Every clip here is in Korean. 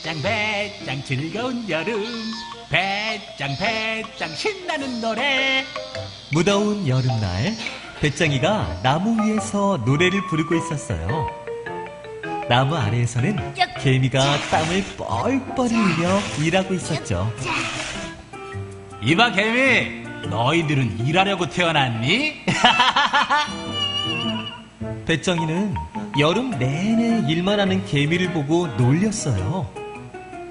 배짱 배짱 즐거운 여름 배짱 배짱 신나는 노래. 무더운 여름날 배짱이가 나무 위에서 노래를 부르고 있었어요. 나무 아래에서는 개미가 땀을 뻘뻘 흘리며 일하고 있었죠. 이봐 개미, 너희들은 일하려고 태어났니? 배짱이는 여름 내내 일만 하는 개미를 보고 놀렸어요.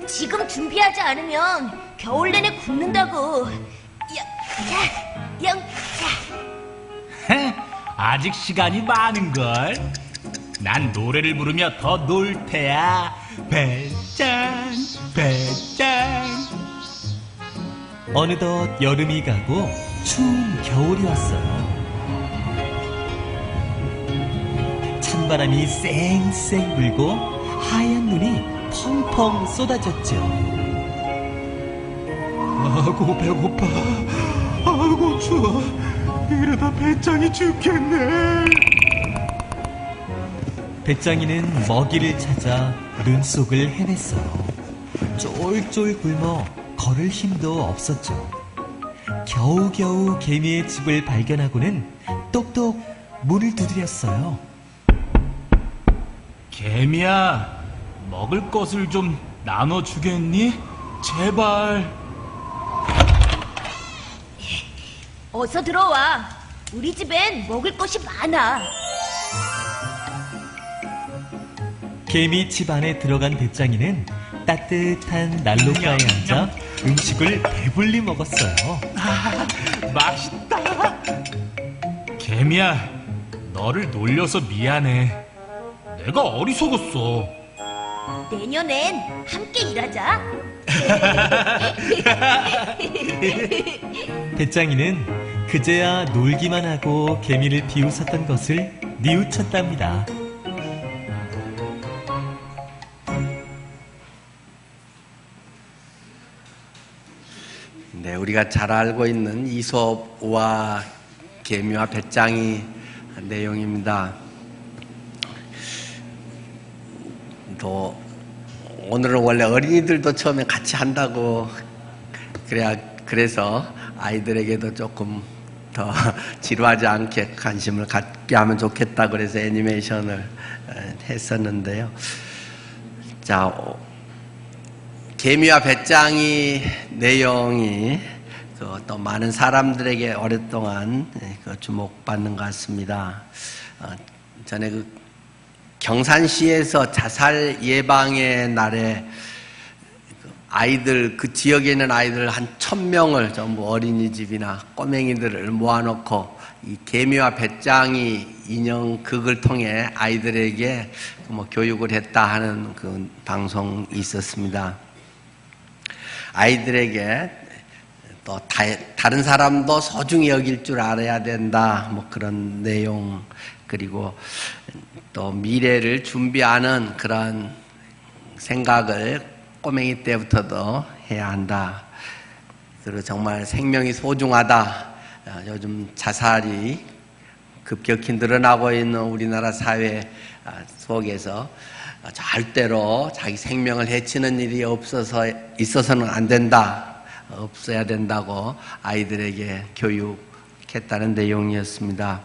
지금 준비하지 않으면 겨울 내내 굶는다고. 영차. 아직 시간이 많은걸. 난 노래를 부르며 더 놀 테야. 배짱 배짱. 어느덧 여름이 가고 추운 겨울이 왔어요. 찬바람이 쌩쌩 불고 하얀 눈이 펑펑 쏟아졌죠. 아고 배고파. 아고 추워. 이러다 배짱이 죽겠네. 배짱이는 먹이를 찾아 눈 속을 헤맸어요. 쫄쫄 굶어 걸을 힘도 없었죠. 겨우겨우 개미의 집을 발견하고는 똑똑 문을 두드렸어요. 개미야, 먹을 것을 좀 나눠주겠니? 제발. 어서 들어와. 우리 집엔 먹을 것이 많아. 개미 집 안에 들어간 배짱이는 따뜻한 난로가에 앉아 음식을 배불리 먹었어요. 맛있다. 개미야, 너를 놀려서 미안해. 내가 어리석었어. 내년엔 함께 일하자. 배짱이는 그제야 놀기만 하고 개미를 비웃었던 것을 뉘우쳤답니다. 네, 우리가 잘 알고 있는 이솝과 개미와 배짱이 내용입니다. 또 오늘은 원래 어린이들도 처음에 같이 한다고 그래서 아이들에게도 조금 더 지루하지 않게 관심을 갖게 하면 좋겠다 그래서 애니메이션을 했었는데요. 자, 개미와 배짱이 내용이 또 많은 사람들에게 오랫동안 주목받는 것 같습니다. 전에 경산시에서 자살 예방의 날에 아이들, 그 지역에 있는 아이들 한 1000명을 전부 어린이집이나 꼬맹이들을 모아놓고 이 개미와 배짱이 인형극을 통해 아이들에게 교육을 했다 하는 그 방송이 있었습니다. 아이들에게 또 다른 사람도 소중히 여길 줄 알아야 된다, 그런 내용, 그리고 또 미래를 준비하는 그런 생각을 꼬맹이 때부터도 해야 한다. 그리고 정말 생명이 소중하다. 요즘 자살이 급격히 늘어나고 있는 우리나라 사회 속에서 절대로 자기 생명을 해치는 일이 있어서는 안 된다. 없어야 된다고 아이들에게 교육했다는 내용이었습니다.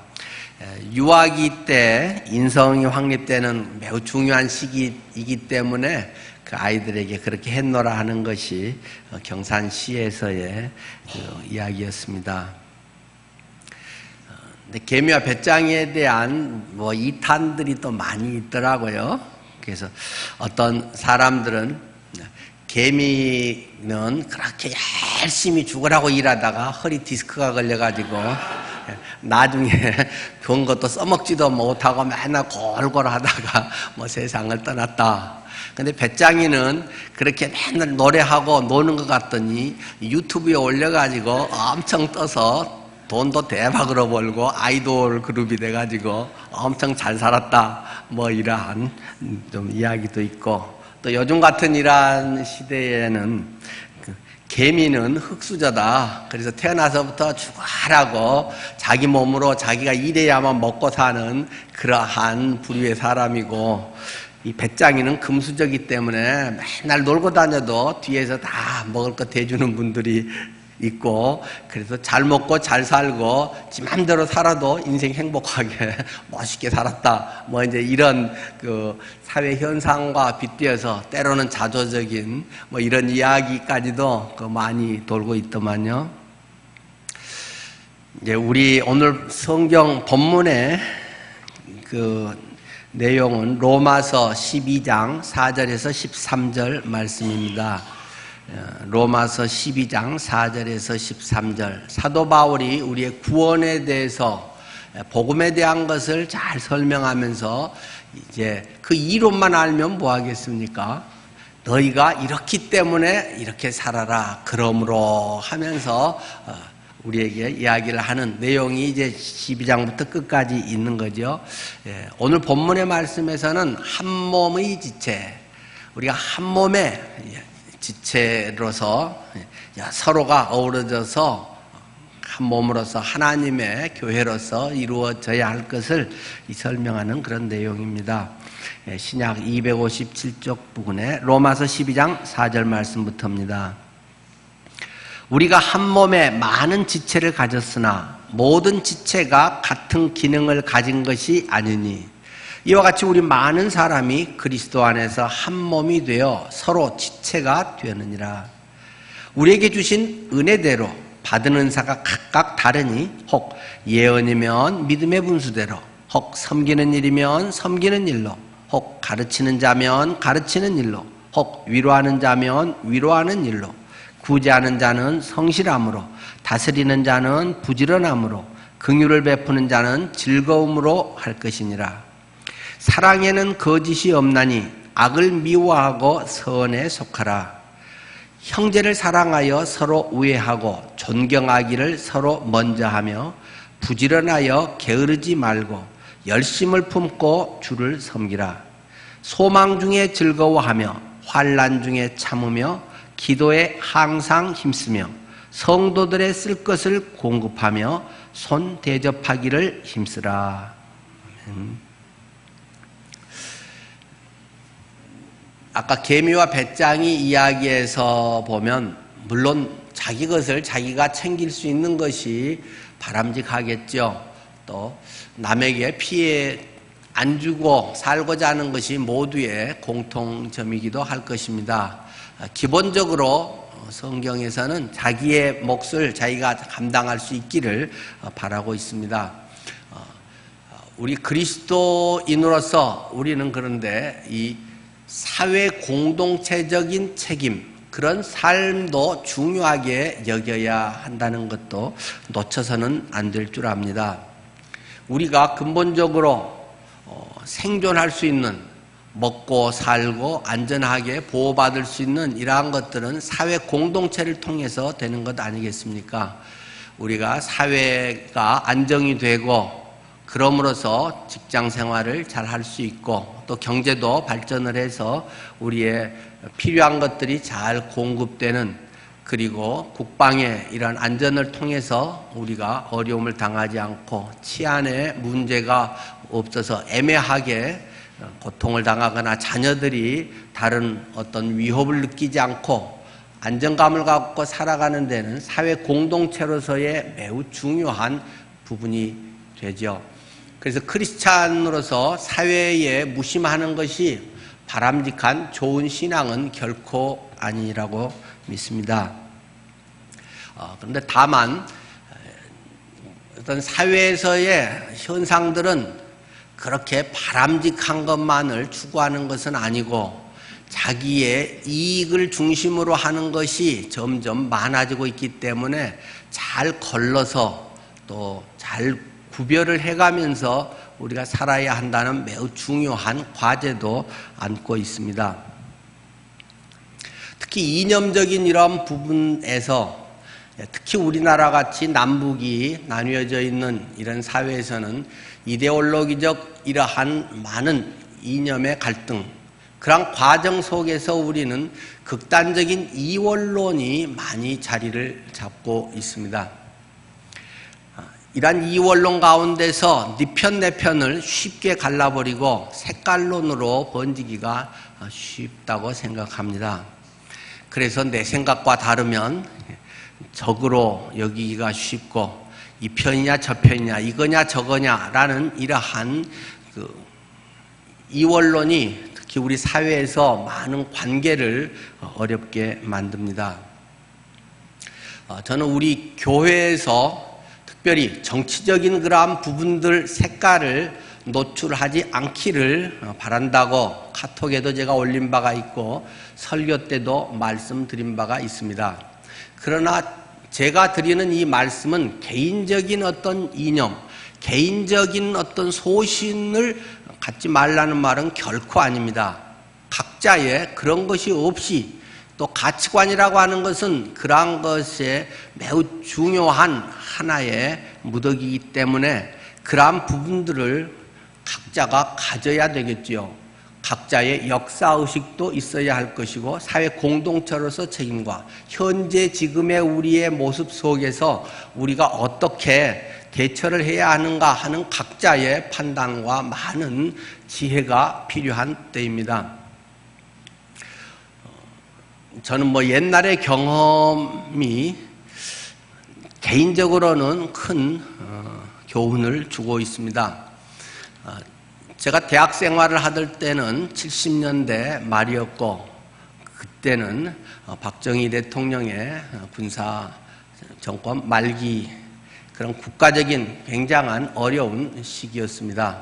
유아기 때 인성이 확립되는 매우 중요한 시기이기 때문에 그 아이들에게 그렇게 했노라 하는 것이 경산시에서의 이야기였습니다. 근데 개미와 배짱이에 대한 이탄들이 또 많이 있더라고요. 그래서 어떤 사람들은 개미는 그렇게 열심히 죽으라고 일하다가 허리 디스크가 걸려가지고 나중에 좋은 것도 써먹지도 못하고 맨날 골골 하다가 세상을 떠났다. 근데 배짱이는 그렇게 맨날 노래하고 노는 것 같더니 유튜브에 올려가지고 엄청 떠서 돈도 대박으로 벌고 아이돌 그룹이 돼가지고 엄청 잘 살았다. 이러한 좀 이야기도 있고, 또 요즘 같은 이러한 시대에는 개미는 흙수저다. 그래서 태어나서부터 죽어라고 자기 몸으로 자기가 일해야만 먹고 사는 그러한 부류의 사람이고, 이 배짱이는 금수저기 때문에 맨날 놀고 다녀도 뒤에서 다 먹을 거 대주는 분들이 있고, 그래서 잘 먹고 잘 살고 지 맘대로 살아도 인생 행복하게 멋있게 살았다, 뭐 이제 이런 그 사회 현상과 빗대어서 때로는 자조적인 뭐 이런 이야기까지도 그 많이 돌고 있더만요. 이제 우리 오늘 성경 본문의 그 내용은 로마서 12장 4절에서 13절 말씀입니다. 로마서 12장 4절에서 13절. 사도 바울이 우리의 구원에 대해서, 복음에 대한 것을 잘 설명하면서 이제 그 이론만 알면 뭐 하겠습니까? 너희가 이렇기 때문에 이렇게 살아라, 그러므로 하면서 우리에게 이야기를 하는 내용이 이제 12장부터 끝까지 있는 거죠. 오늘 본문의 말씀에서는 한 몸의 지체, 우리가 한 몸의 지체로서 서로가 어우러져서 한 몸으로서 하나님의 교회로서 이루어져야 할 것을 설명하는 그런 내용입니다. 신약 257쪽 부분에 로마서 12장 4절 말씀부터입니다. 우리가 한 몸에 많은 지체를 가졌으나 모든 지체가 같은 기능을 가진 것이 아니니 이와 같이 우리 많은 사람이 그리스도 안에서 한 몸이 되어 서로 지체가 되느니라. 우리에게 주신 은혜대로 받은 은사가 각각 다르니 혹 예언이면 믿음의 분수대로, 혹 섬기는 일이면 섬기는 일로, 혹 가르치는 자면 가르치는 일로, 혹 위로하는 자면 위로하는 일로, 구제하는 자는 성실함으로, 다스리는 자는 부지런함으로, 긍휼을 베푸는 자는 즐거움으로 할 것이니라. 사랑에는 거짓이 없나니 악을 미워하고 선에 속하라. 형제를 사랑하여 서로 우애하고 존경하기를 서로 먼저 하며 부지런하여 게으르지 말고 열심을 품고 주를 섬기라. 소망 중에 즐거워하며 환난 중에 참으며 기도에 항상 힘쓰며 성도들의 쓸 것을 공급하며 손 대접하기를 힘쓰라. 아까 개미와 배짱이 이야기에서 보면 물론 자기 것을 자기가 챙길 수 있는 것이 바람직하겠죠. 또 남에게 피해 안 주고 살고자 하는 것이 모두의 공통점이기도 할 것입니다. 기본적으로 성경에서는 자기의 몫을 자기가 감당할 수 있기를 바라고 있습니다. 우리 그리스도인으로서 우리는 그런데 이 사회 공동체적인 책임, 그런 삶도 중요하게 여겨야 한다는 것도 놓쳐서는 안 될 줄 압니다. 우리가 근본적으로 생존할 수 있는, 먹고 살고 안전하게 보호받을 수 있는 이러한 것들은 사회 공동체를 통해서 되는 것 아니겠습니까? 우리가 사회가 안정이 되고 그럼으로써 직장 생활을 잘 할 수 있고 또 경제도 발전을 해서 우리의 필요한 것들이 잘 공급되는, 그리고 국방의 이런 안전을 통해서 우리가 어려움을 당하지 않고 치안에 문제가 없어서 애매하게 고통을 당하거나 자녀들이 다른 어떤 위협을 느끼지 않고 안정감을 갖고 살아가는 데는 사회 공동체로서의 매우 중요한 부분이 되죠. 그래서 크리스찬으로서 사회에 무심하는 것이 바람직한 좋은 신앙은 결코 아니라고 믿습니다. 그런데 다만 어떤 사회에서의 현상들은 그렇게 바람직한 것만을 추구하는 것은 아니고 자기의 이익을 중심으로 하는 것이 점점 많아지고 있기 때문에 잘 걸러서 또 잘 구별을 해가면서 우리가 살아야 한다는 매우 중요한 과제도 안고 있습니다. 특히 이념적인 이런 부분에서, 특히 우리나라 같이 남북이 나뉘어져 있는 이런 사회에서는 이데올로기적 이러한 많은 이념의 갈등, 그런 과정 속에서 우리는 극단적인 이원론이 많이 자리를 잡고 있습니다. 이러한 이원론 가운데서 네 편 내 편을 쉽게 갈라버리고 색깔론으로 번지기가 쉽다고 생각합니다. 그래서 내 생각과 다르면 적으로 여기기가 쉽고 이 편이냐 저 편이냐 이거냐 저거냐라는 이러한 이원론이 특히 우리 사회에서 많은 관계를 어렵게 만듭니다. 저는 우리 교회에서 특별히 정치적인 그러한 부분들 색깔을 노출하지 않기를 바란다고 카톡에도 제가 올린 바가 있고 설교 때도 말씀드린 바가 있습니다. 그러나 제가 드리는 이 말씀은 개인적인 어떤 이념, 개인적인 어떤 소신을 갖지 말라는 말은 결코 아닙니다. 각자의 그런 것이 없이 또 가치관이라고 하는 것은 그러한 것에 매우 중요한 하나의 무더기이기 때문에 그러한 부분들을 각자가 가져야 되겠지요. 각자의 역사의식도 있어야 할 것이고 사회 공동체로서 책임과 현재 지금의 우리의 모습 속에서 우리가 어떻게 대처를 해야 하는가 하는 각자의 판단과 많은 지혜가 필요한 때입니다. 저는 옛날의 경험이 개인적으로는 큰 교훈을 주고 있습니다. 제가 대학 생활을 하던 때는 70년대 말이었고 그때는 박정희 대통령의 군사 정권 말기 그런 국가적인 굉장한 어려운 시기였습니다.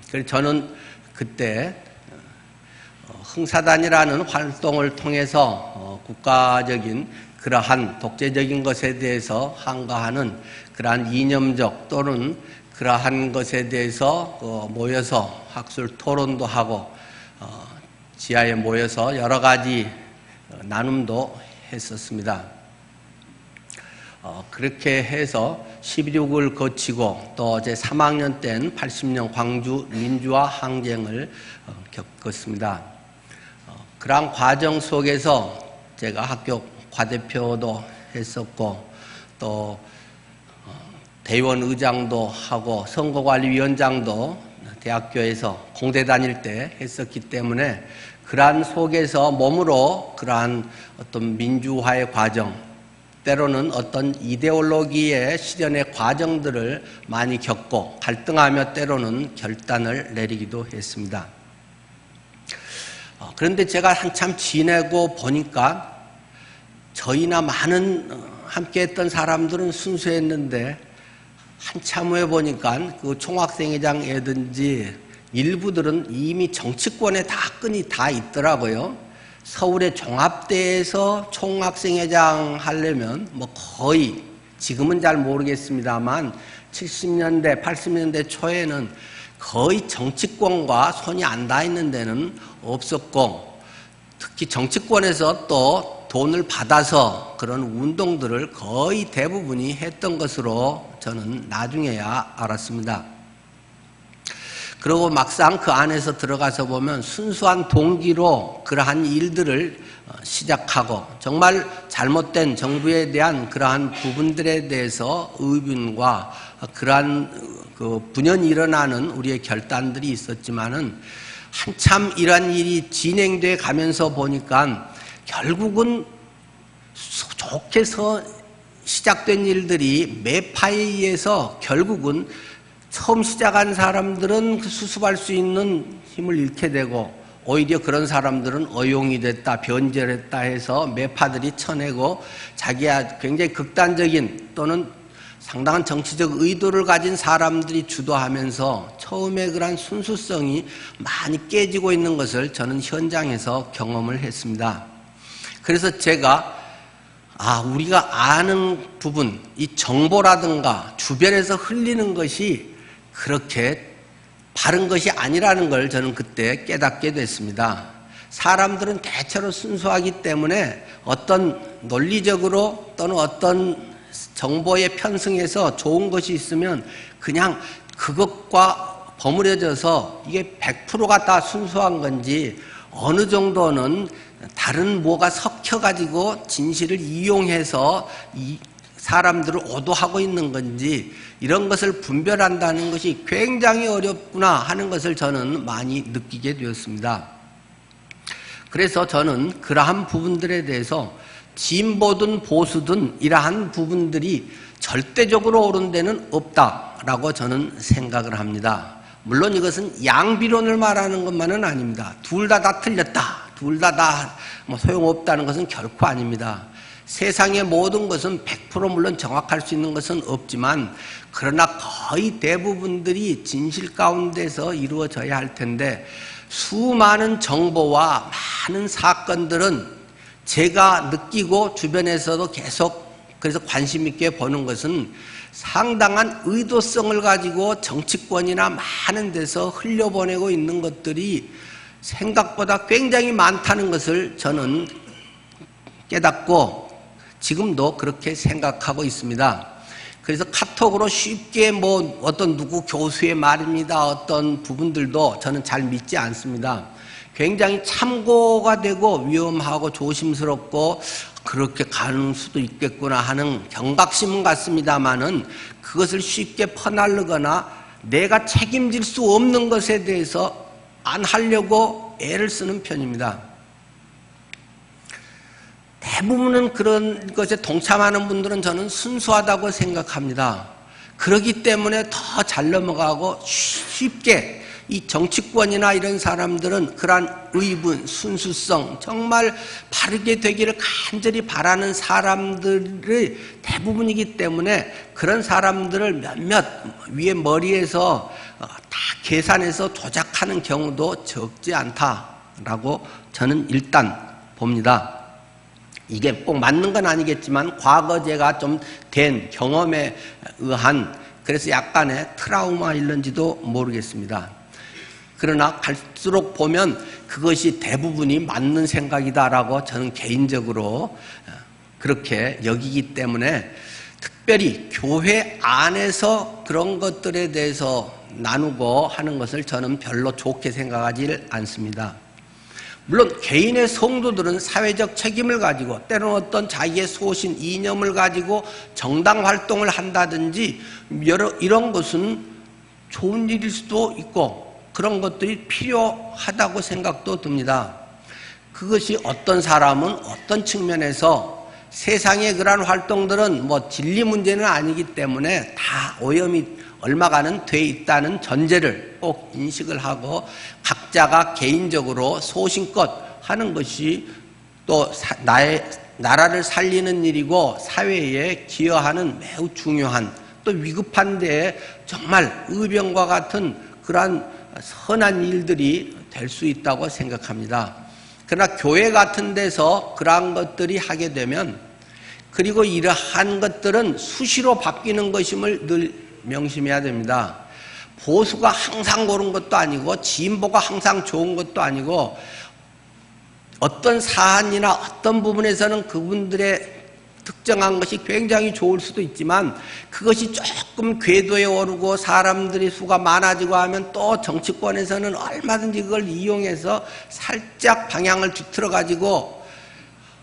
그래서 저는 그때 흥사단이라는 활동을 통해서 국가적인 그러한 독재적인 것에 대해서 항거하는 그러한 이념적 또는 그러한 것에 대해서 모여서 학술 토론도 하고 지하에 모여서 여러 가지 나눔도 했었습니다. 그렇게 해서 16을 거치고 또 제 3학년 때는 80년 광주 민주화 항쟁을 겪었습니다. 그러한 과정 속에서 제가 학교 과대표도 했었고 또 대의원 의장도 하고 선거관리위원장도 대학교에서 공대 다닐 때 했었기 때문에 그러한 속에서 몸으로 그러한 어떤 민주화의 과정 때로는 어떤 이데올로기의 실현의 과정들을 많이 겪고 갈등하며 때로는 결단을 내리기도 했습니다. 그런데 제가 한참 지내고 보니까 저희나 많은 함께 했던 사람들은 순수했는데 한참 후에 보니까 그 총학생회장이든지 일부들은 이미 정치권에 다 끈이 다 있더라고요. 서울의 종합대에서 총학생회장 하려면 거의 지금은 잘 모르겠습니다만 70년대, 80년대 초에는 거의 정치권과 손이 안 닿는 데는 없었고 특히 정치권에서 또 돈을 받아서 그런 운동들을 거의 대부분이 했던 것으로 저는 나중에야 알았습니다. 그리고 막상 그 안에서 들어가서 보면 순수한 동기로 그러한 일들을 시작하고 정말 잘못된 정부에 대한 그러한 부분들에 대해서 의문과 그러한 분연히 일어나는 우리의 결단들이 있었지만은 한참 이러한 일이 진행돼 가면서 보니까 결국은 좋게 시작된 일들이 매파에 의해서 결국은 처음 시작한 사람들은 수습할 수 있는 힘을 잃게 되고 오히려 그런 사람들은 어용이 됐다, 변절했다 해서 매파들이 쳐내고 자기가 굉장히 극단적인 또는 상당한 정치적 의도를 가진 사람들이 주도하면서 처음에 그런 순수성이 많이 깨지고 있는 것을 저는 현장에서 경험을 했습니다. 그래서 제가 우리가 아는 부분, 이 정보라든가 주변에서 흘리는 것이 그렇게 바른 것이 아니라는 걸 저는 그때 깨닫게 됐습니다. 사람들은 대체로 순수하기 때문에 어떤 논리적으로 또는 어떤 정보에 편승해서 좋은 것이 있으면 그냥 그것과 버무려져서 이게 100%가 다 순수한 건지 어느 정도는 다른 뭐가 섞여가지고 진실을 이용해서 사람들을 오도하고 있는 건지 이런 것을 분별한다는 것이 굉장히 어렵구나 하는 것을 저는 많이 느끼게 되었습니다. 그래서 저는 그러한 부분들에 대해서 진보든 보수든 이러한 부분들이 절대적으로 옳은 데는 없다라고 저는 생각을 합니다. 물론 이것은 양비론을 말하는 것만은 아닙니다. 둘 다 틀렸다, 둘 다 뭐 소용없다는 것은 결코 아닙니다. 세상의 모든 것은 100% 물론 정확할 수 있는 것은 없지만 그러나 거의 대부분들이 진실 가운데서 이루어져야 할 텐데 수많은 정보와 많은 사건들은 제가 느끼고 주변에서도 계속 그래서 관심 있게 보는 것은 상당한 의도성을 가지고 정치권이나 많은 데서 흘려보내고 있는 것들이 생각보다 굉장히 많다는 것을 저는 깨닫고 지금도 그렇게 생각하고 있습니다. 그래서 카톡으로 쉽게 뭐 어떤 누구 교수의 말입니다. 어떤 부분들도 저는 잘 믿지 않습니다. 굉장히 참고가 되고 위험하고 조심스럽고 그렇게 가는 수도 있겠구나 하는 경각심은 같습니다만은 그것을 쉽게 퍼날르거나 내가 책임질 수 없는 것에 대해서 안 하려고 애를 쓰는 편입니다. 대부분은 그런 것에 동참하는 분들은 저는 순수하다고 생각합니다. 그렇기 때문에 더 잘 넘어가고 쉽게 이 정치권이나 이런 사람들은 그러한 의분, 순수성, 정말 바르게 되기를 간절히 바라는 사람들의 대부분이기 때문에 그런 사람들을 몇몇 위에 머리에서 다 계산해서 조작하는 경우도 적지 않다라고 저는 일단 봅니다. 이게 꼭 맞는 건 아니겠지만 과거 제가 좀 된 경험에 의한 그래서 약간의 트라우마일런지도 모르겠습니다. 그러나 갈수록 보면 그것이 대부분이 맞는 생각이다라고 저는 개인적으로 그렇게 여기기 때문에 특별히 교회 안에서 그런 것들에 대해서 나누고 하는 것을 저는 별로 좋게 생각하지 않습니다. 물론 개인의 성도들은 사회적 책임을 가지고 때로는 어떤 자기의 소신, 이념을 가지고 정당 활동을 한다든지 이런 것은 좋은 일일 수도 있고 그런 것들이 필요하다고 생각도 듭니다. 그것이 어떤 사람은 어떤 측면에서 세상의 그러한 활동들은 뭐 진리 문제는 아니기 때문에 다 오염이 얼마간은 돼 있다는 전제를 꼭 인식을 하고 각자가 개인적으로 소신껏 하는 것이 또 나라를 살리는 일이고 사회에 기여하는 매우 중요한 또 위급한 데에 정말 의병과 같은 그러한 선한 일들이 될 수 있다고 생각합니다. 그러나 교회 같은 데서 그러한 것들이 하게 되면 그리고 이러한 것들은 수시로 바뀌는 것임을 늘 명심해야 됩니다. 보수가 항상 옳은 것도 아니고 진보가 항상 좋은 것도 아니고 어떤 사안이나 어떤 부분에서는 그분들의 특정한 것이 굉장히 좋을 수도 있지만 그것이 조금 궤도에 오르고 사람들의 수가 많아지고 하면 또 정치권에서는 얼마든지 그걸 이용해서 살짝 방향을 뒤틀어 가지고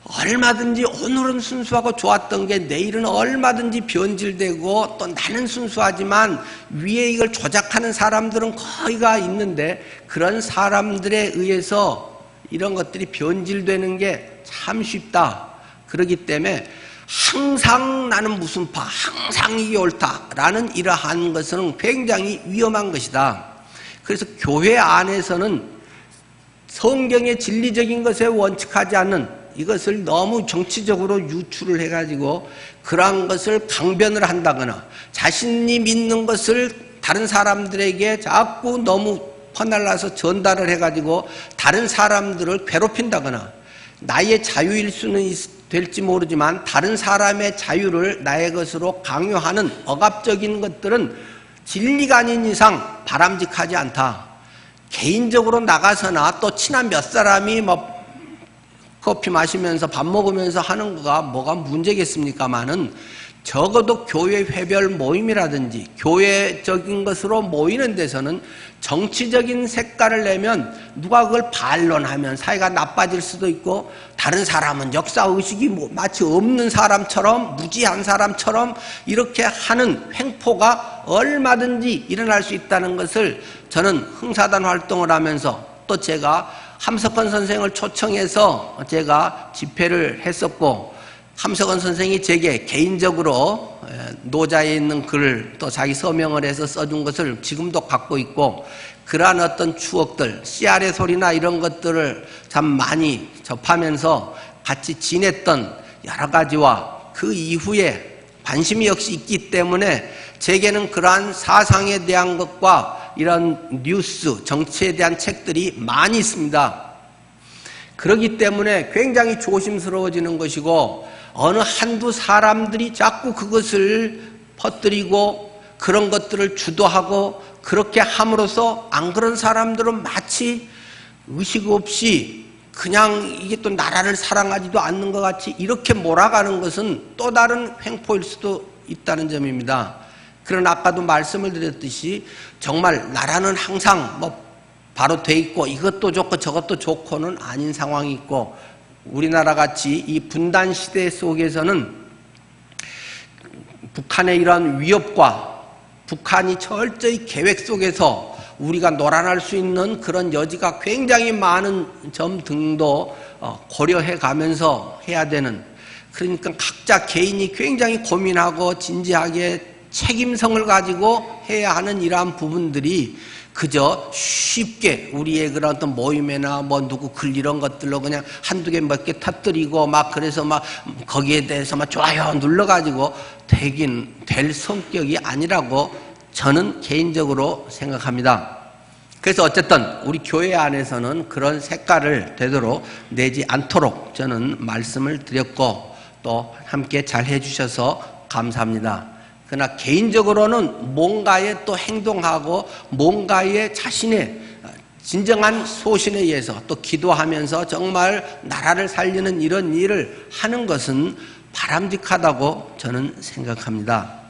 얼마든지 오늘은 순수하고 좋았던 게 내일은 얼마든지 변질되고 또 나는 순수하지만 위에 이걸 조작하는 사람들은 거의가 있는데 그런 사람들에 의해서 이런 것들이 변질되는 게 참 쉽다. 그렇기 때문에 항상 나는 무슨 파, 항상 이게 옳다라는 이러한 것은 굉장히 위험한 것이다. 그래서 교회 안에서는 성경의 진리적인 것에 원칙하지 않는 이것을 너무 정치적으로 유출을 해가지고 그러한 것을 강변을 한다거나 자신이 믿는 것을 다른 사람들에게 자꾸 너무 퍼날라서 전달을 해가지고 다른 사람들을 괴롭힌다거나 나의 자유일 수는 될지 모르지만 다른 사람의 자유를 나의 것으로 강요하는 억압적인 것들은 진리가 아닌 이상 바람직하지 않다. 개인적으로 나가서나 또 친한 몇 사람이 뭐 커피 마시면서 밥 먹으면서 하는 거가 뭐가 문제겠습니까마는 적어도 교회 회별 모임이라든지 교회적인 것으로 모이는 데서는 정치적인 색깔을 내면 누가 그걸 반론하면 사이가 나빠질 수도 있고, 다른 사람은 역사의식이 마치 없는 사람처럼, 무지한 사람처럼 이렇게 하는 횡포가 얼마든지 일어날 수 있다는 것을 저는 흥사단 활동을 하면서, 또 제가 함석헌 선생을 초청해서 제가 집회를 했었고, 함석헌 선생이 제게 개인적으로 노자에 있는 글을 또 자기 서명을 해서 써준 것을 지금도 갖고 있고, 그러한 어떤 추억들, 씨알의 소리나 이런 것들을 참 많이 접하면서 같이 지냈던 여러 가지와 그 이후에 관심이 역시 있기 때문에 제게는 그러한 사상에 대한 것과 이런 뉴스, 정치에 대한 책들이 많이 있습니다. 그렇기 때문에 굉장히 조심스러워지는 것이고, 어느 한두 사람들이 자꾸 그것을 퍼뜨리고 그런 것들을 주도하고 그렇게 함으로써 안 그런 사람들은 마치 의식 없이 그냥 이게 또 나라를 사랑하지도 않는 것 같이 이렇게 몰아가는 것은 또 다른 횡포일 수도 있다는 점입니다. 그러나 아까도 말씀을 드렸듯이 정말 나라는 항상 바로 돼 있고 이것도 좋고 저것도 좋고는 아닌 상황이 있고, 우리나라 같이 이 분단 시대 속에서는 북한의 이러한 위협과 북한이 철저히 계획 속에서 우리가 놀아날 수 있는 그런 여지가 굉장히 많은 점 등도 고려해 가면서 해야 되는, 그러니까 각자 개인이 굉장히 고민하고 진지하게 책임성을 가지고 해야 하는 이러한 부분들이 그저 쉽게 우리의 그런 어떤 모임이나 누구 글 이런 것들로 그냥 한두 개 몇 개 터뜨리고 막 그래서 막 거기에 대해서 막 좋아요 눌러가지고 될 성격이 아니라고 저는 개인적으로 생각합니다. 그래서 어쨌든 우리 교회 안에서는 그런 색깔을 되도록 내지 않도록 저는 말씀을 드렸고, 또 함께 잘 해주셔서 감사합니다. 그러나 개인적으로는 뭔가에 또 행동하고 뭔가에 자신의 진정한 소신에 의해서 또 기도하면서 정말 나라를 살리는 이런 일을 하는 것은 바람직하다고 저는 생각합니다.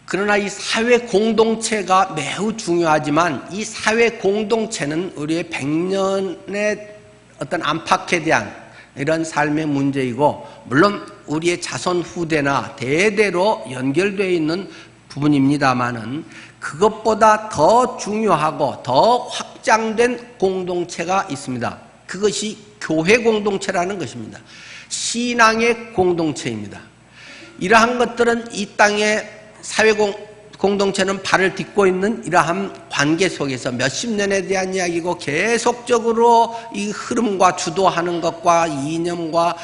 그러나 이 사회 공동체가 매우 중요하지만, 이 사회 공동체는 우리의 100년의 어떤 안팎에 대한 이런 삶의 문제이고, 물론 우리의 자손 후대나 대대로 연결되어 있는 부분입니다마는 그것보다 더 중요하고 더 확장된 공동체가 있습니다. 그것이 교회 공동체라는 것입니다. 신앙의 공동체입니다. 이러한 것들은 이 땅의 사회 공동체는 발을 딛고 있는 이러한 관계 속에서 몇십 년에 대한 이야기고, 계속적으로 이 흐름과 주도하는 것과 이념과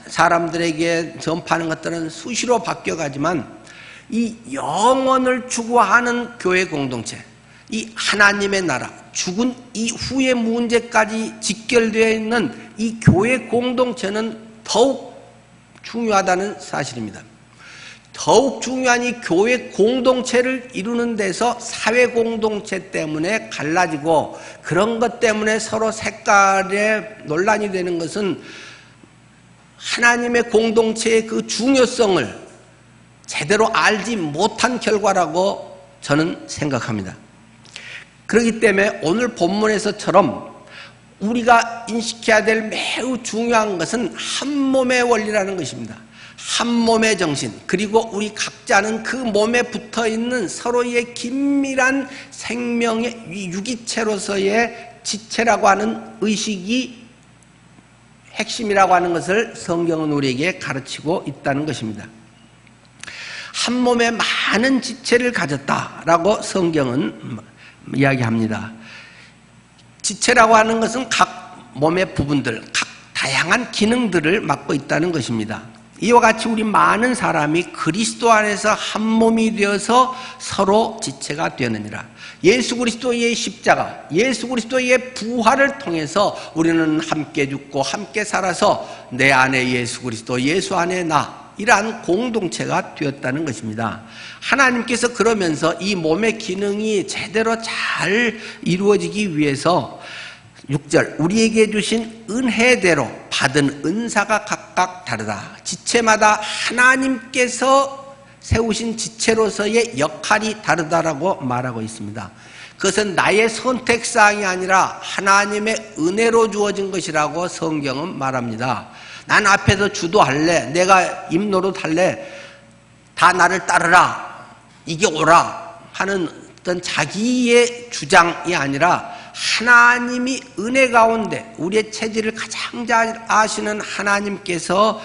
사람들에게 전파하는 것들은 수시로 바뀌어가지만, 이 영원을 추구하는 교회 공동체, 이 하나님의 나라, 죽은 이후의 문제까지 직결되어 있는 이 교회 공동체는 더욱 중요하다는 사실입니다. 더욱 중요한 이 교회 공동체를 이루는 데서 사회 공동체 때문에 갈라지고, 그런 것 때문에 서로 색깔에 논란이 되는 것은 하나님의 공동체의 그 중요성을 제대로 알지 못한 결과라고 저는 생각합니다. 그렇기 때문에 오늘 본문에서처럼 우리가 인식해야 될 매우 중요한 것은 한 몸의 원리라는 것입니다. 한 몸의 정신, 그리고 우리 각자는 그 몸에 붙어있는 서로의 긴밀한 생명의 유기체로서의 지체라고 하는 의식이 핵심이라고 하는 것을 성경은 우리에게 가르치고 있다는 것입니다. 한 몸에 많은 지체를 가졌다라고 성경은 이야기합니다. 지체라고 하는 것은 각 몸의 부분들, 각 다양한 기능들을 맡고 있다는 것입니다. 이와 같이 우리 많은 사람이 그리스도 안에서 한 몸이 되어서 서로 지체가 되느니라. 예수 그리스도의 십자가, 예수 그리스도의 부활을 통해서 우리는 함께 죽고 함께 살아서 내 안에 예수 그리스도, 예수 안에 나, 이러한 공동체가 되었다는 것입니다. 하나님께서 그러면서 이 몸의 기능이 제대로 잘 이루어지기 위해서 6절 우리에게 주신 은혜대로 받은 은사가 각각 다르다. 지체마다 하나님께서 세우신 지체로서의 역할이 다르다라고 말하고 있습니다. 그것은 나의 선택사항이 아니라 하나님의 은혜로 주어진 것이라고 성경은 말합니다. 난 앞에서 주도할래, 내가 입노릇할래, 다 나를 따르라, 이게 옳아 하는 어떤 자기의 주장이 아니라 하나님이 은혜 가운데 우리의 체질을 가장 잘 아시는 하나님께서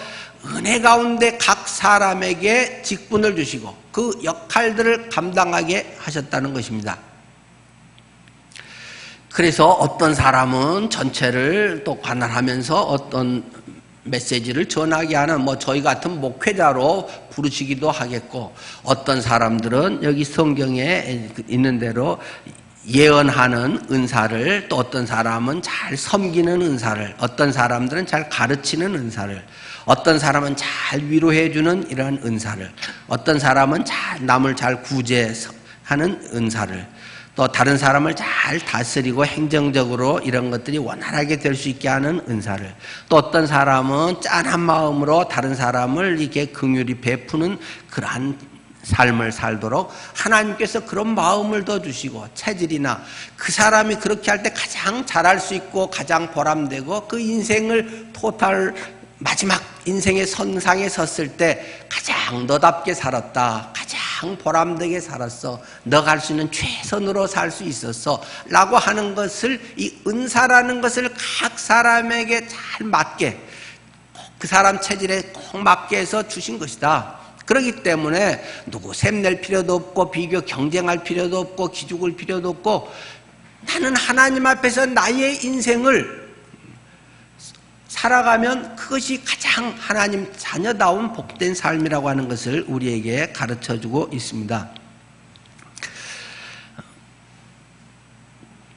은혜 가운데 각 사람에게 직분을 주시고 그 역할들을 감당하게 하셨다는 것입니다. 그래서 어떤 사람은 전체를 또 관할하면서 어떤 메시지를 전하게 하는 저희 같은 목회자로 부르시기도 하겠고, 어떤 사람들은 여기 성경에 있는 대로 예언하는 은사를, 또 어떤 사람은 잘 섬기는 은사를, 어떤 사람들은 잘 가르치는 은사를, 어떤 사람은 잘 위로해주는 이러한 은사를, 어떤 사람은 남을 잘 구제하는 은사를, 또 다른 사람을 잘 다스리고 행정적으로 이런 것들이 원활하게 될 수 있게 하는 은사를, 또 어떤 사람은 짠한 마음으로 다른 사람을 이렇게 긍휼히 베푸는 그러한 삶을 살도록 하나님께서 그런 마음을 더 주시고, 체질이나 그 사람이 그렇게 할 때 가장 잘할 수 있고 가장 보람되고 그 인생을 마지막 인생의 선상에 섰을 때 가장 너답게 살았다, 가장 보람되게 살았어, 너가 할 수 있는 최선으로 살 수 있었어 라고 하는 것을, 이 은사라는 것을 각 사람에게 잘 맞게, 그 사람 체질에 꼭 맞게 해서 주신 것이다. 그렇기 때문에 누구 샘낼 필요도 없고 비교 경쟁할 필요도 없고 기죽을 필요도 없고, 나는 하나님 앞에서 나의 인생을 살아가면 그것이 가장 하나님 자녀다운 복된 삶이라고 하는 것을 우리에게 가르쳐주고 있습니다.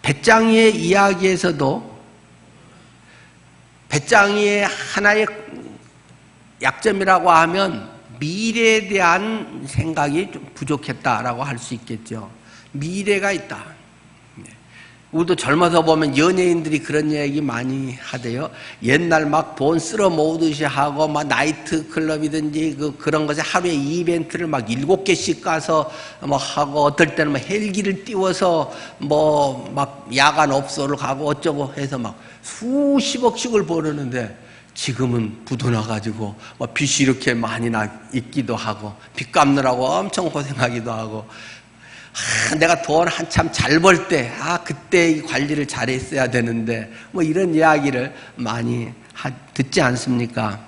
배짱이의 이야기에서도 배짱이의 하나의 약점이라고 하면 미래에 대한 생각이 좀 부족했다라고 할 수 있겠죠. 미래가 있다. 우리도 젊어서 보면 연예인들이 그런 얘기 많이 하대요. 옛날 막 돈 쓸어 모으듯이 하고 막 나이트 클럽이든지 그런 것에 하루에 이벤트를 막 7개씩 가서 뭐 하고, 어떨 때는 막 헬기를 띄워서 막 야간 업소를 가고 어쩌고 해서 막 수십억씩을 버르는데, 지금은 부도 나가지고 빚이 이렇게 많이 있기도 하고 빚 갚느라고 엄청 고생하기도 하고, 내가 돈 한참 잘 벌 때, 그때 이 관리를 잘했어야 되는데, 이런 이야기를 많이 듣지 않습니까?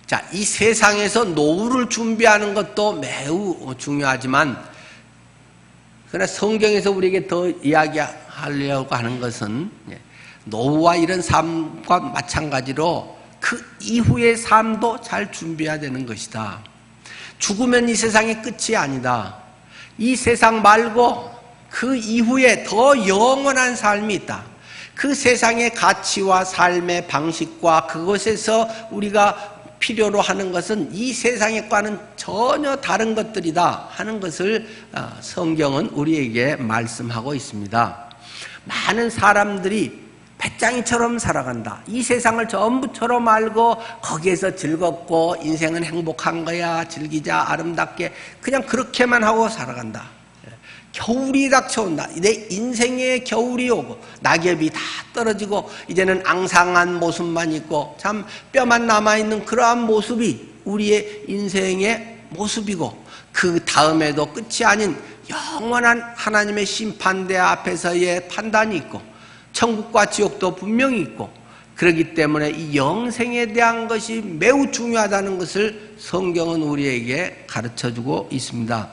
자, 이 세상에서 노후를 준비하는 것도 매우 중요하지만, 그러나 성경에서 우리에게 더 이야기하려고 하는 것은 노후와 이런 삶과 마찬가지로 그 이후의 삶도 잘 준비해야 되는 것이다. 죽으면 이 세상의 끝이 아니다. 이 세상 말고 그 이후에 더 영원한 삶이 있다. 그 세상의 가치와 삶의 방식과 그것에서 우리가 필요로 하는 것은 이 세상과는 전혀 다른 것들이다 하는 것을 성경은 우리에게 말씀하고 있습니다. 많은 사람들이 배짱이처럼 살아간다. 이 세상을 전부처럼 알고 거기에서 즐겁고 인생은 행복한 거야, 즐기자, 아름답게, 그냥 그렇게만 하고 살아간다. 겨울이 닥쳐온다. 내 인생에 겨울이 오고 낙엽이 다 떨어지고 이제는 앙상한 모습만 있고 참 뼈만 남아있는 그러한 모습이 우리의 인생의 모습이고, 그 다음에도 끝이 아닌 영원한 하나님의 심판대 앞에서의 판단이 있고 천국과 지옥도 분명히 있고, 그렇기 때문에 이 영생에 대한 것이 매우 중요하다는 것을 성경은 우리에게 가르쳐주고 있습니다.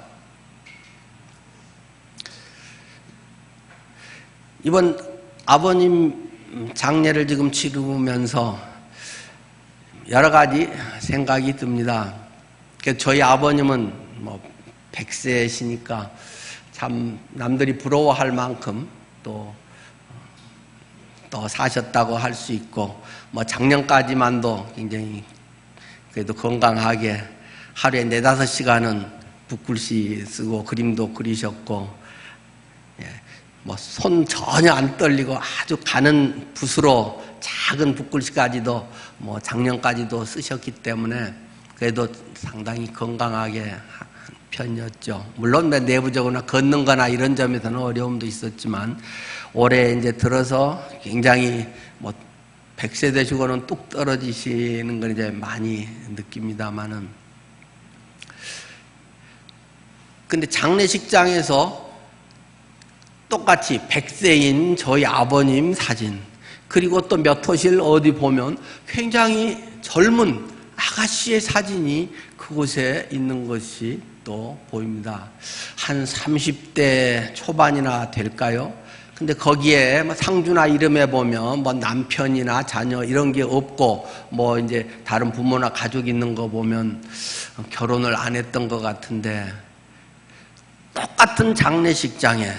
이번 아버님 장례를 지금 치르면서 여러 가지 생각이 듭니다. 저희 아버님은 100세시니까 참 남들이 부러워할 만큼 또 사셨다고 할 수 있고, 작년까지만도 굉장히 그래도 건강하게 하루에 4-5시간은 붓글씨 쓰고 그림도 그리셨고, 뭐 손 전혀 안 떨리고 아주 가는 붓으로 작은 붓글씨까지도 뭐 작년까지도 쓰셨기 때문에 그래도 상당히 건강하게 한 편이었죠. 물론 내부적으로나 걷는 거나 이런 점에서는 어려움도 있었지만 올해 이제 들어서 굉장히 뭐 100세 되시고는 뚝 떨어지시는 걸 이제 많이 느낍니다만은, 근데 장례식장에서 똑같이 100세인 저희 아버님 사진, 그리고 또 몇 호실 어디 보면 굉장히 젊은 아가씨의 사진이 그곳에 있는 것이 또 보입니다. 한 30대 초반이나 될까요? 근데 거기에 뭐 상주나 이름에 보면 뭐 남편이나 자녀 이런 게 없고 뭐 이제 다른 부모나 가족 있는 거 보면 결혼을 안 했던 것 같은데, 똑같은 장례식장에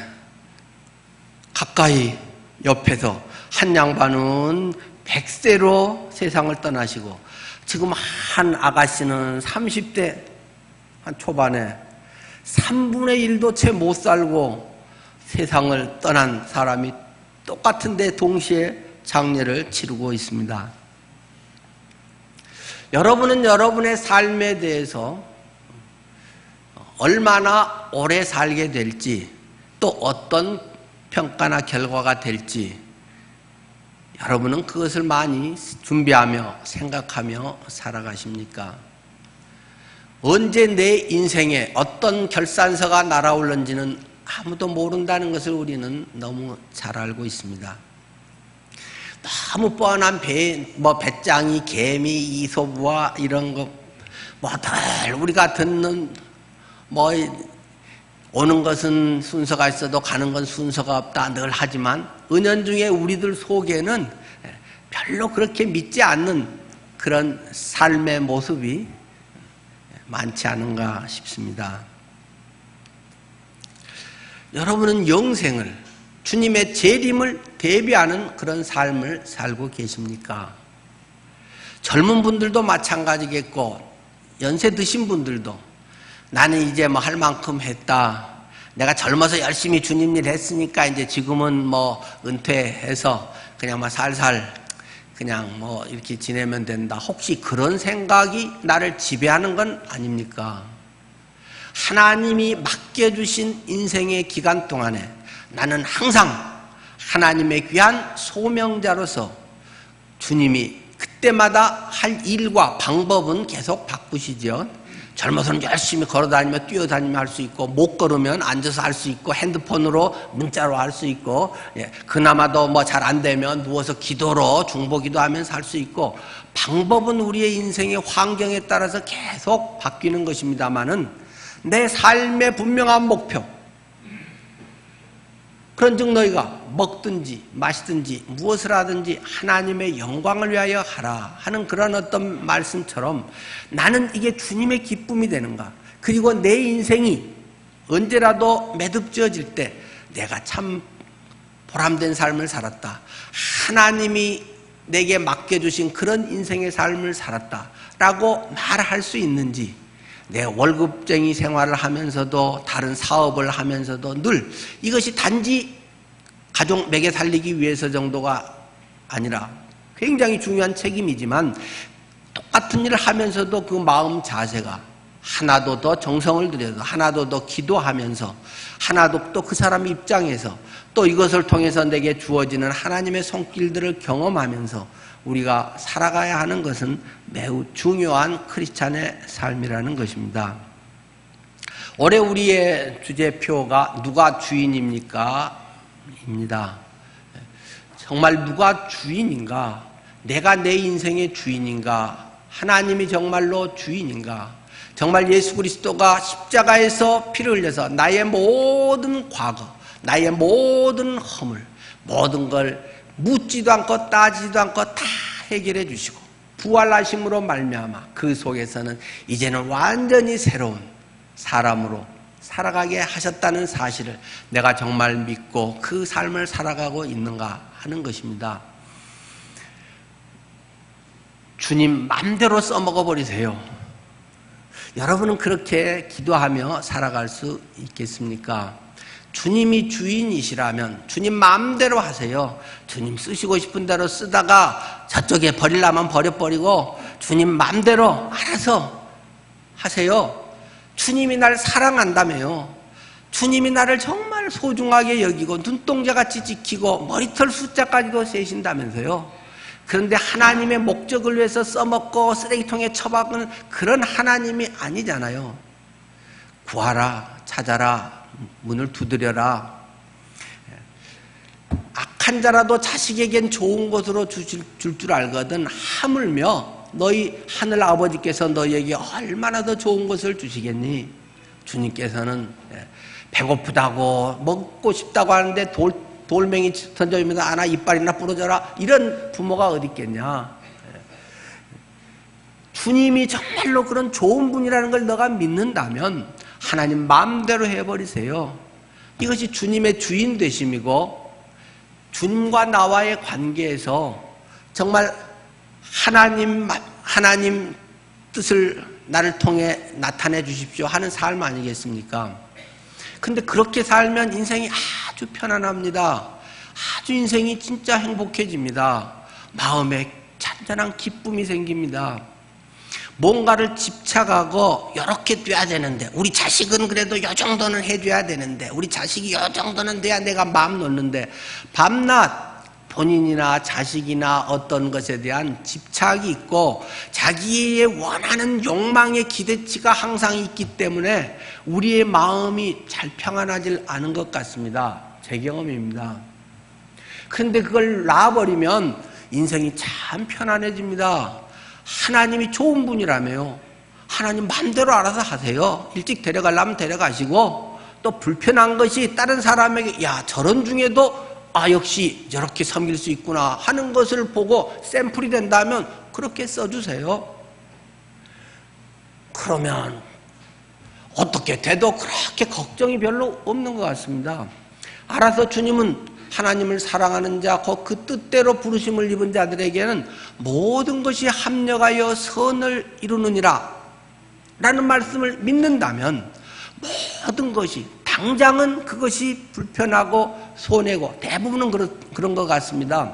가까이 옆에서 한 양반은 100세로 세상을 떠나시고 지금 한 아가씨는 30대 한 초반에 3분의 1도 채 못 살고 세상을 떠난 사람이 똑같은데 동시에 장례를 치르고 있습니다. 여러분은 여러분의 삶에 대해서 얼마나 오래 살게 될지, 또 어떤 평가나 결과가 될지 여러분은 그것을 많이 준비하며 생각하며 살아가십니까? 언제 내 인생에 어떤 결산서가 날아올는지는 아무도 모른다는 것을 우리는 너무 잘 알고 있습니다. 너무 뻔한 배짱이, 개미, 이솝우와 이런 거 뭐들 우리가 듣는 뭐 오는 것은 순서가 있어도 가는 건 순서가 없다 늘 하지만 은연중에 우리들 속에는 별로 그렇게 믿지 않는 그런 삶의 모습이 많지 않은가 싶습니다. 여러분은 영생을, 주님의 재림을 대비하는 그런 삶을 살고 계십니까? 젊은 분들도 마찬가지겠고 연세 드신 분들도 나는 이제 뭐 할 만큼 했다, 내가 젊어서 열심히 주님 일 했으니까 이제 지금은 뭐 은퇴해서 그냥 뭐 살살 그냥 뭐 이렇게 지내면 된다, 혹시 그런 생각이 나를 지배하는 건 아닙니까? 하나님이 맡겨주신 인생의 기간 동안에 나는 항상 하나님의 귀한 소명자로서 주님이 그때마다 할 일과 방법은 계속 바꾸시죠. 젊어서는 열심히 걸어다니며 뛰어다니며 할 수 있고, 못 걸으면 앉아서 할 수 있고, 핸드폰으로 문자로 할 수 있고, 그나마도 뭐 잘 안 되면 누워서 기도로 중보기도 하면서 할 수 있고, 방법은 우리의 인생의 환경에 따라서 계속 바뀌는 것입니다마는 내 삶의 분명한 목표, 그런즉 너희가 먹든지 마시든지 무엇을 하든지 하나님의 영광을 위하여 하라 하는 그런 어떤 말씀처럼 나는 이게 주님의 기쁨이 되는가, 그리고 내 인생이 언제라도 매듭지어질 때 내가 참 보람된 삶을 살았다, 하나님이 내게 맡겨주신 그런 인생의 삶을 살았다라고 말할 수 있는지, 내 월급쟁이 생활을 하면서도 다른 사업을 하면서도 늘 이것이 단지 가족 먹여 살리기 위해서 정도가 아니라 굉장히 중요한 책임이지만 똑같은 일을 하면서도 그 마음 자세가 하나도 더 정성을 들여서 하나도 더 기도하면서 하나도 또 그 사람 입장에서 또 이것을 통해서 내게 주어지는 하나님의 손길들을 경험하면서 우리가 살아가야 하는 것은 매우 중요한 크리스찬의 삶이라는 것입니다. 올해 우리의 주제표가 누가 주인입니까? 입니다. 정말 누가 주인인가? 내가 내 인생의 주인인가? 하나님이 정말로 주인인가? 정말 예수 그리스도가 십자가에서 피를 흘려서 나의 모든 과거, 나의 모든 허물, 모든 걸 묻지도 않고 따지지도 않고 다 해결해 주시고 부활하심으로 말미암아 그 속에서는 이제는 완전히 새로운 사람으로 살아가게 하셨다는 사실을 내가 정말 믿고 그 삶을 살아가고 있는가 하는 것입니다. 주님 맘대로 써먹어 버리세요. 여러분은 그렇게 기도하며 살아갈 수 있겠습니까? 주님이 주인이시라면 주님 마음대로 하세요. 주님 쓰시고 싶은 대로 쓰다가 저쪽에 버리려면 버려버리고 주님 마음대로 알아서 하세요. 주님이 날 사랑한다며요. 주님이 나를 정말 소중하게 여기고 눈동자같이 지키고 머리털 숫자까지도 세신다면서요. 그런데 하나님의 목적을 위해서 써먹고 쓰레기통에 처박은 그런 하나님이 아니잖아요. 구하라, 찾아라, 문을 두드려라. 악한 자라도 자식에겐 좋은 것으로 줄 줄 알거든 하물며 너희 하늘 아버지께서 너희에게 얼마나 더 좋은 것을 주시겠니? 주님께서는 배고프다고 먹고 싶다고 하는데 돌멩이 던져주면서 아나 이빨이나 부러져라 이런 부모가 어디 있겠냐. 주님이 정말로 그런 좋은 분이라는 걸 너가 믿는다면 하나님 마음대로 해버리세요. 이것이 주님의 주인 되심이고 주님과 나와의 관계에서 정말 하나님 뜻을 나를 통해 나타내 주십시오 하는 삶 아니겠습니까? 근데 그렇게 살면 인생이 아주 편안합니다. 아주 인생이 진짜 행복해집니다. 마음에 잔잔한 기쁨이 생깁니다. 뭔가를 집착하고 이렇게 돼야 되는데 우리 자식은 그래도 이 정도는 해줘야 되는데 우리 자식이 이 정도는 돼야 내가 마음 놓는데 밤낮 본인이나 자식이나 어떤 것에 대한 집착이 있고 자기의 원하는 욕망의 기대치가 항상 있기 때문에 우리의 마음이 잘 평안하지 않은 것 같습니다. 제 경험입니다. 그런데 그걸 놔버리면 인생이 참 편안해집니다. 하나님이 좋은 분이라며요. 하나님 마음대로 알아서 하세요. 일찍 데려가려면 데려가시고 또 불편한 것이 다른 사람에게 야 저런 중에도 역시 저렇게 섬길 수 있구나 하는 것을 보고 샘플이 된다면 그렇게 써주세요. 그러면 어떻게 돼도 그렇게 걱정이 별로 없는 것 같습니다. 알아서 주님은 하나님을 사랑하는 자, 그 뜻대로 부르심을 입은 자들에게는 모든 것이 합력하여 선을 이루느니라 라는 말씀을 믿는다면 모든 것이 당장은 그것이 불편하고 손해고 대부분은 그런 것 같습니다.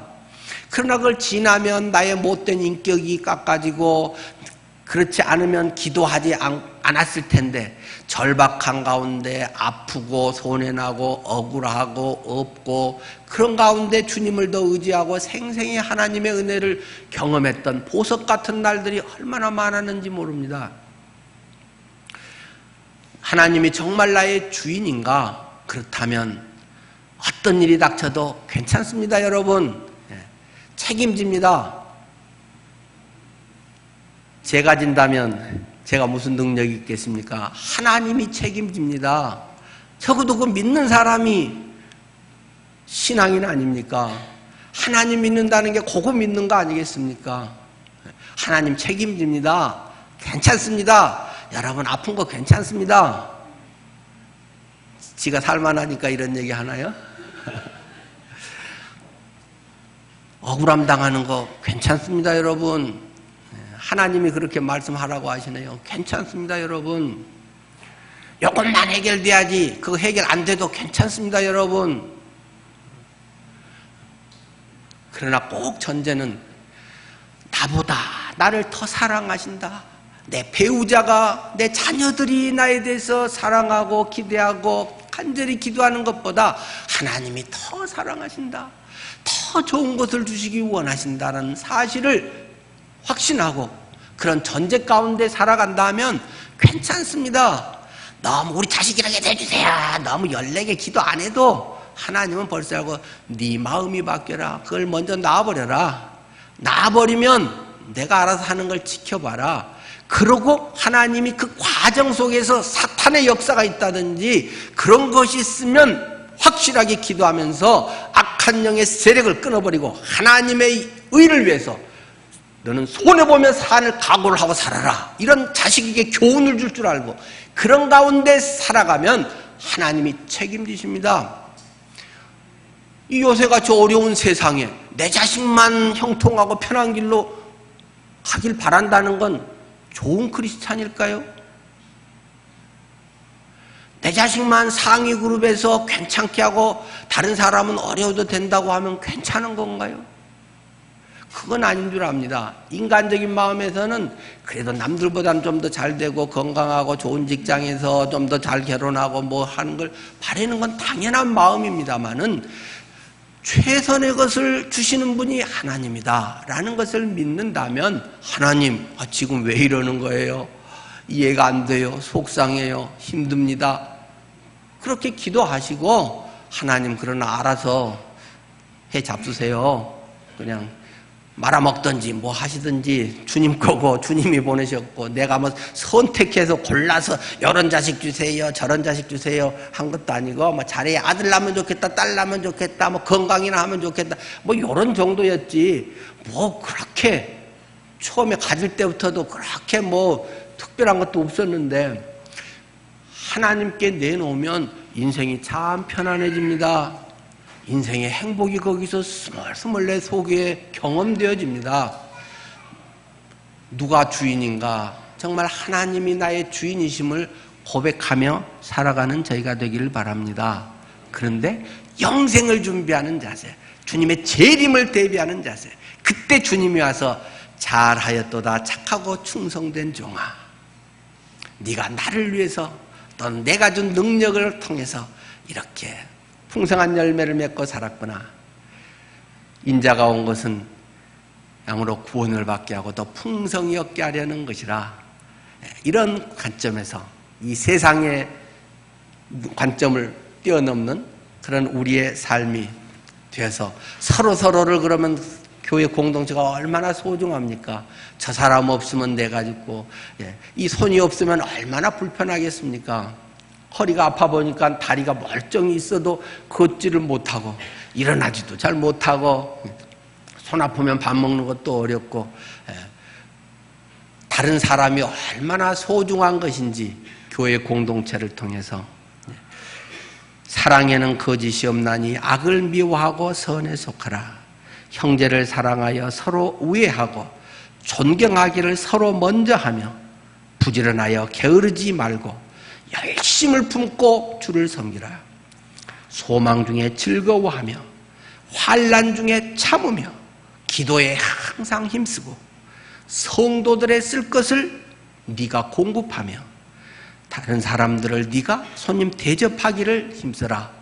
그러나 그걸 지나면 나의 못된 인격이 깎아지고 그렇지 않으면 기도하지 않았을 텐데 절박한 가운데 아프고 손해나고 억울하고 없고 그런 가운데 주님을 더 의지하고 생생히 하나님의 은혜를 경험했던 보석 같은 날들이 얼마나 많았는지 모릅니다. 하나님이 정말 나의 주인인가? 그렇다면 어떤 일이 닥쳐도 괜찮습니다, 여러분. 책임집니다. 제가 진다면 제가 무슨 능력이 있겠습니까? 하나님이 책임집니다. 적어도 그 믿는 사람이 신앙인 아닙니까? 하나님 믿는다는 게 그거 믿는 거 아니겠습니까? 하나님 책임집니다. 괜찮습니다. 여러분 아픈 거 괜찮습니다. 지가 살만하니까 이런 얘기 하나요? 억울함 당하는 거 괜찮습니다, 여러분. 하나님이 그렇게 말씀하라고 하시네요. 괜찮습니다, 여러분. 이것만 해결돼야지 그거 해결 안 돼도 괜찮습니다, 여러분. 그러나 꼭 전제는 나보다 나를 더 사랑하신다. 내 배우자가 내 자녀들이 나에 대해서 사랑하고 기대하고 간절히 기도하는 것보다 하나님이 더 사랑하신다. 더 좋은 것을 주시기 원하신다는 사실을 확신하고 그런 전제 가운데 살아간다면 괜찮습니다. 너무 우리 자식이라게 해주세요. 너무 열내게 기도 안 해도 하나님은 벌써 알고 네 마음이 바뀌어라. 그걸 먼저 놔버려라. 놔버리면 내가 알아서 하는 걸 지켜봐라. 그러고 하나님이 그 과정 속에서 사탄의 역사가 있다든지 그런 것이 있으면 확실하게 기도하면서 악한 영의 세력을 끊어버리고 하나님의 의를 위해서 너는 손해보면 산을 각오를 하고 살아라. 이런 자식에게 교훈을 줄 줄 알고 그런 가운데 살아가면 하나님이 책임지십니다. 이 요새같이 어려운 세상에 내 자식만 형통하고 편한 길로 가길 바란다는 건 좋은 크리스찬일까요? 내 자식만 상위 그룹에서 괜찮게 하고 다른 사람은 어려워도 된다고 하면 괜찮은 건가요? 그건 아닌 줄 압니다. 인간적인 마음에서는 그래도 남들보다는 좀 더 잘 되고 건강하고 좋은 직장에서 좀 더 잘 결혼하고 뭐 하는 걸 바라는 건 당연한 마음입니다만은 최선의 것을 주시는 분이 하나님이다 라는 것을 믿는다면 하나님, 지금 왜 이러는 거예요? 이해가 안 돼요. 속상해요. 힘듭니다. 그렇게 기도하시고 하나님 그러나 알아서 해 잡수세요. 그냥 말아먹든지 뭐 하시든지 주님 거고 주님이 보내셨고 내가 뭐 선택해서 골라서 이런 자식 주세요 저런 자식 주세요 한 것도 아니고 뭐 자리에 아들 낳으면 좋겠다 딸 낳으면 좋겠다 뭐 건강이나 하면 좋겠다 뭐 이런 정도였지 뭐 그렇게 처음에 가질 때부터도 그렇게 뭐 특별한 것도 없었는데 하나님께 내놓으면 인생이 참 편안해집니다. 인생의 행복이 거기서 스멀스멀 내 속에 경험되어집니다. 누가 주인인가? 정말 하나님이 나의 주인이심을 고백하며 살아가는 저희가 되기를 바랍니다. 그런데 영생을 준비하는 자세, 주님의 재림을 대비하는 자세, 그때 주님이 와서 잘하였도다 착하고 충성된 종아, 네가 나를 위해서 또는 내가 준 능력을 통해서 이렇게 풍성한 열매를 맺고 살았구나. 인자가 온 것은 양으로 구원을 받게 하고 더 풍성히 얻게 하려는 것이라. 이런 관점에서 이 세상의 관점을 뛰어넘는 그런 우리의 삶이 되어서 서로를 그러면 교회 공동체가 얼마나 소중합니까? 저 사람 없으면 내가 죽고 이 손이 없으면 얼마나 불편하겠습니까? 허리가 아파 보니까 다리가 멀쩡히 있어도 걷지를 못하고 일어나지도 잘 못하고 손 아프면 밥 먹는 것도 어렵고 다른 사람이 얼마나 소중한 것인지 교회 공동체를 통해서 사랑에는 거짓이 없나니 악을 미워하고 선에 속하라. 형제를 사랑하여 서로 우애하고 존경하기를 서로 먼저 하며 부지런하여 게으르지 말고 열심을 품고 주를 섬기라. 소망 중에 즐거워하며 환난 중에 참으며 기도에 항상 힘쓰고 성도들의 쓸 것을 네가 공급하며 다른 사람들을 네가 손님 대접하기를 힘써라.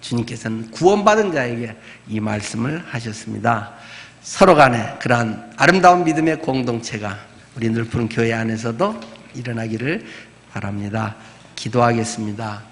주님께서는 구원받은 자에게 이 말씀을 하셨습니다. 서로 간에 그러한 아름다운 믿음의 공동체가 우리 늘푸른 교회 안에서도 일어나기를 바랍니다. 기도하겠습니다.